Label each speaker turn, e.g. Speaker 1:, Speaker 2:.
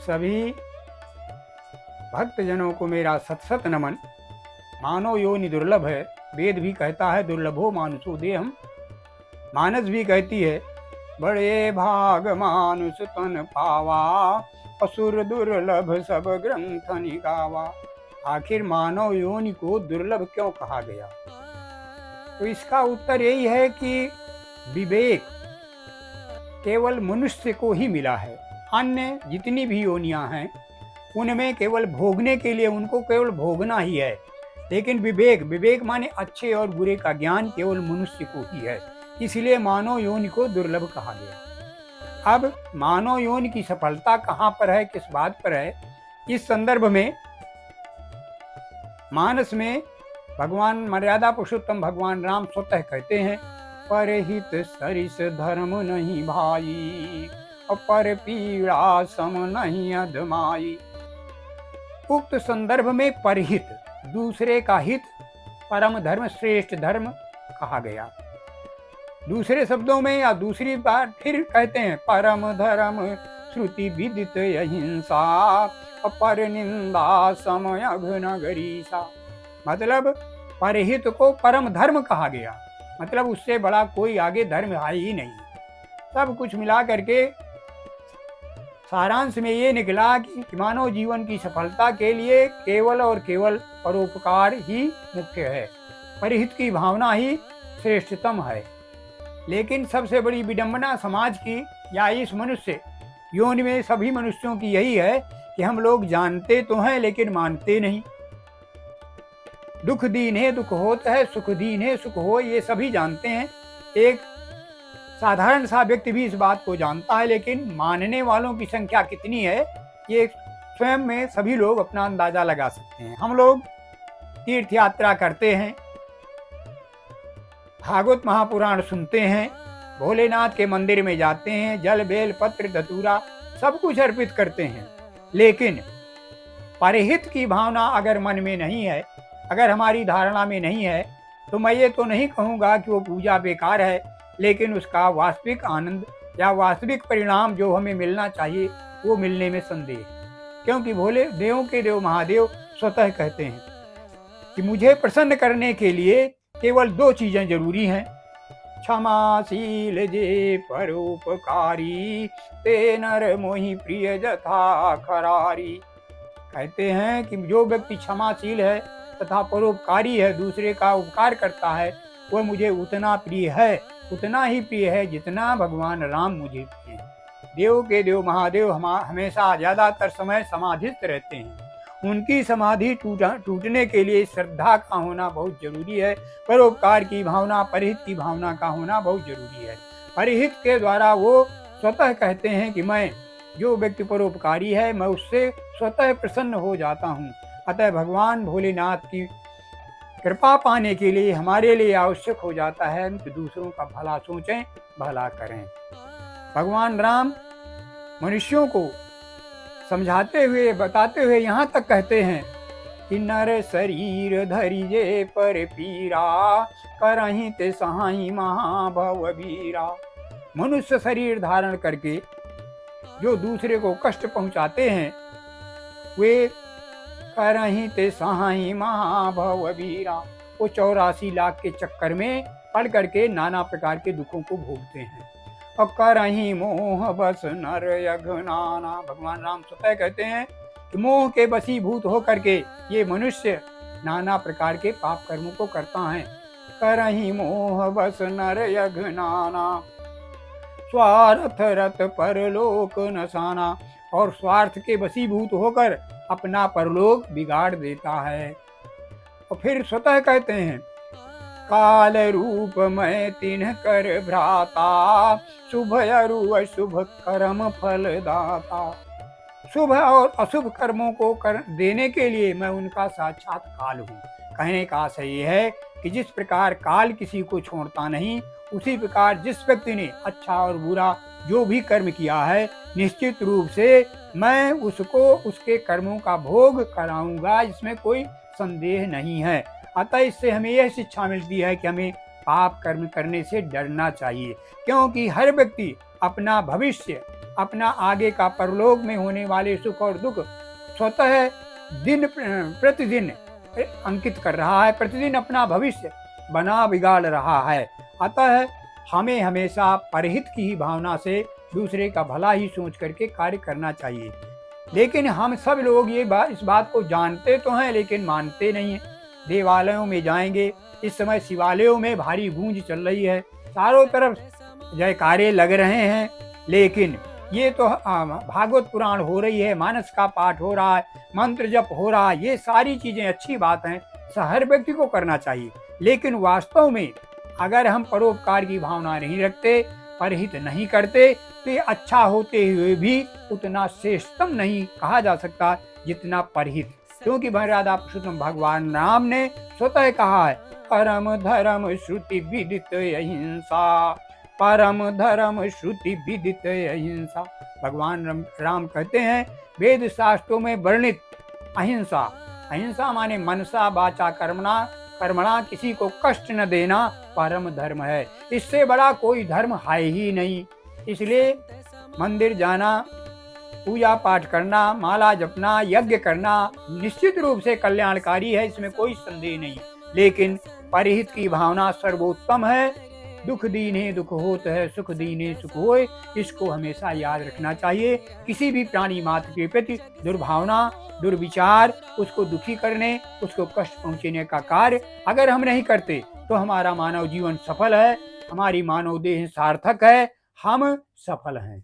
Speaker 1: सभी भक्तजनों को मेरा सत सत नमन। मानव योनि दुर्लभ है, वेद भी कहता है दुर्लभो मानुषो देहम, मानस भी कहती है बड़े भाग मानुष तन पावा, असुर दुर्लभ सब ग्रंथ निगावा। आखिर मानव योनि को दुर्लभ क्यों कहा गया? तो इसका उत्तर यही है कि विवेक केवल मनुष्य को ही मिला है। अन्य जितनी भी योनियां हैं उनमें केवल भोगने के लिए उनको केवल भोगना ही है, लेकिन विवेक माने अच्छे और बुरे का ज्ञान केवल मनुष्य को ही है। इसलिए मानव योनि को दुर्लभ कहा गया। अब मानव योनि की सफलता कहाँ पर है, किस बात पर है? इस संदर्भ में मानस में भगवान मर्यादा पुरुषोत्तम भगवान राम स्वतः कहते हैं, परहित सरिस धर्म नहीं भाई, पर पीड़ा सम नहीं अधमाई। उक्त संदर्भ में परहित दूसरे का हित परम धर्म श्रेष्ठ धर्म कहा गया। दूसरे शब्दों में या दूसरी बार फिर कहते हैं परम धर्म श्रुति विदित अहिंसा, पर निंदा समय अघनगरीसा। मतलब परहित को परम धर्म कहा गया, मतलब उससे बड़ा कोई आगे धर्म है ही नहीं। सब कुछ मिला करके सारांश में ये निकला कि मानव जीवन की सफलता के लिए केवल और केवल परोपकार ही मुख्य है, परिहित की भावना ही श्रेष्ठतम है। लेकिन सबसे बड़ी विडंबना समाज की या इस मनुष्य योनि में सभी मनुष्यों की यही है कि हम लोग जानते तो हैं लेकिन मानते नहीं। दुख दीन है दुख होता है, सुख दीन है सुख हो, ये सभी जानते हैं। एक साधारण सा व्यक्ति भी इस बात को जानता है, लेकिन मानने वालों की संख्या कितनी है ये स्वयं में सभी लोग अपना अंदाजा लगा सकते हैं। हम लोग तीर्थ यात्रा करते हैं, भागवत महापुराण सुनते हैं, भोलेनाथ के मंदिर में जाते हैं, जल बेल पत्र धतूरा सब कुछ अर्पित करते हैं, लेकिन परहित की भावना अगर मन में नहीं है, अगर हमारी धारणा में नहीं है, तो मैं ये तो नहीं कहूँगा कि वो पूजा बेकार है, लेकिन उसका वास्तविक आनंद या वास्तविक परिणाम जो हमें मिलना चाहिए वो मिलने में संदेह है। क्योंकि भोले देवों के देव महादेव स्वतः कहते हैं कि मुझे प्रसन्न करने के लिए केवल दो चीजें जरूरी हैं, क्षमाशील जे परोपकारी, ते नर मोहि प्रिय जथा खरारी। कहते हैं कि जो व्यक्ति क्षमाशील है तथा परोपकारी है, दूसरे का उपकार करता है, वह मुझे उतना प्रिय है, उतना ही प्रिय है जितना भगवान राम मुझे प्रिय है। देव के देव महादेव हमेशा ज्यादातर समय समाधिस्थ रहते हैं। उनकी समाधि टूटने के लिए श्रद्धा का होना बहुत जरूरी है, परोपकार की भावना परिहित की भावना का होना बहुत जरूरी है। परिहित के द्वारा वो स्वतः कहते हैं कि मैं जो व्यक्ति परोपकारी है मैं उससे स्वतः प्रसन्न हो जाता हूँ। अतः भगवान भोलेनाथ की कृपा पाने के लिए हमारे लिए आवश्यक हो जाता है कि दूसरों का भला सोचें, भला करें। भगवान राम मनुष्यों को समझाते हुए बताते हुए यहाँ तक कहते हैं कि नर शरीर धरिजे पर पीरा, करहीं ते सहाई महाभव वीरा। मनुष्य शरीर धारण करके जो दूसरे को कष्ट पहुँचाते हैं वे करहीं ते सहाई महाभव वीरा। वो 84 लाख के चक्कर में पड़ करके नाना प्रकार के दुखों को भोगते हैं। और करहीं मोह बस नर अघनाना। भगवान राम स्वतः कहते हैं कि मोह के वशीभूत हो करके ये मनुष्य नाना प्रकार के पाप कर्मों को करता है। करहीं मोह बस नर अघनाना, स्वार्थ रत परलोक नसाना। और स्वार्थ के वशीभूत होकर अपना परलोक बिगाड़ देता है। और फिर स्वतः कहते हैं काल रूप मैं तिन्ह कर भ्राता, शुभ अरु अशुभ कर्म फल दाता। शुभ और अशुभ कर्मों को देने के लिए मैं उनका साक्षात काल हूँ। कहने का आशय ये है कि जिस प्रकार काल किसी को छोड़ता नहीं, उसी प्रकार जिस व्यक्ति ने अच्छा और बुरा जो भी कर्म किया है निश्चित रूप से मैं उसको उसके कर्मों का भोग कराऊंगा, इसमें कोई संदेह नहीं है। अतः इससे हमें यह शिक्षा मिलती है कि हमें पाप कर्म करने से डरना चाहिए, क्योंकि हर व्यक्ति अपना भविष्य, अपना आगे का परलोक में होने वाले सुख और दुख स्वतः दिन प्रतिदिन अंकित कर रहा है, प्रतिदिन अपना भविष्य बना बिगाड़ रहा है। अतः हमें हमेशा परहित की ही भावना से दूसरे का भला ही सोच करके कार्य करना चाहिए। लेकिन हम सब लोग इस बात को जानते तो हैं, लेकिन मानते नहीं हैं। देवालयों में जाएंगे, इस समय शिवालयों में भारी गूंज चल रही है, चारों तरफ जयकारे लग रहे हैं, लेकिन ये तो भागवत पुराण हो रही है, मानस का पाठ हो रहा है, मंत्र जप हो रहा है, ये सारी चीजें अच्छी बात हैं, हर व्यक्ति को करना चाहिए। लेकिन वास्तव में अगर हम परोपकार की भावना नहीं रखते, परहित नहीं करते, तो ये अच्छा होते हुए भी उतना श्रेष्ठतम नहीं कहा जा सकता जितना परहित। क्योंकि राधा पुरुषोत्तम भगवान राम ने स्वतः कहा है, परम धर्म श्रुति विदित अहिंसा, परम धर्म श्रुति विदित अहिंसा। भगवान राम कहते हैं, वेद शास्त्रों में वर्णित अहिंसा, अहिंसा माने मनसा वाचा कर्मणा किसी को कष्ट न देना परम धर्म है। इससे बड़ा कोई धर्म है ही नहीं। इसलिए मंदिर जाना, पूजा पाठ करना, माला जपना, यज्ञ करना निश्चित रूप से कल्याणकारी है, इसमें कोई संदेह नहीं। लेकिन परहित की भावना सर्वोत्तम है। दुख दीने दुख होत है, सुख दीने सुख होए, इसको हमेशा याद रखना चाहिए। किसी भी प्राणी मात्र के प्रति दुर्भावना, दुर्विचार, उसको दुखी करने, उसको कष्ट पहुंचाने का कार्य अगर हम नहीं करते तो हमारा मानव जीवन सफल है, हमारी मानव देह सार्थक है, हम सफल हैं।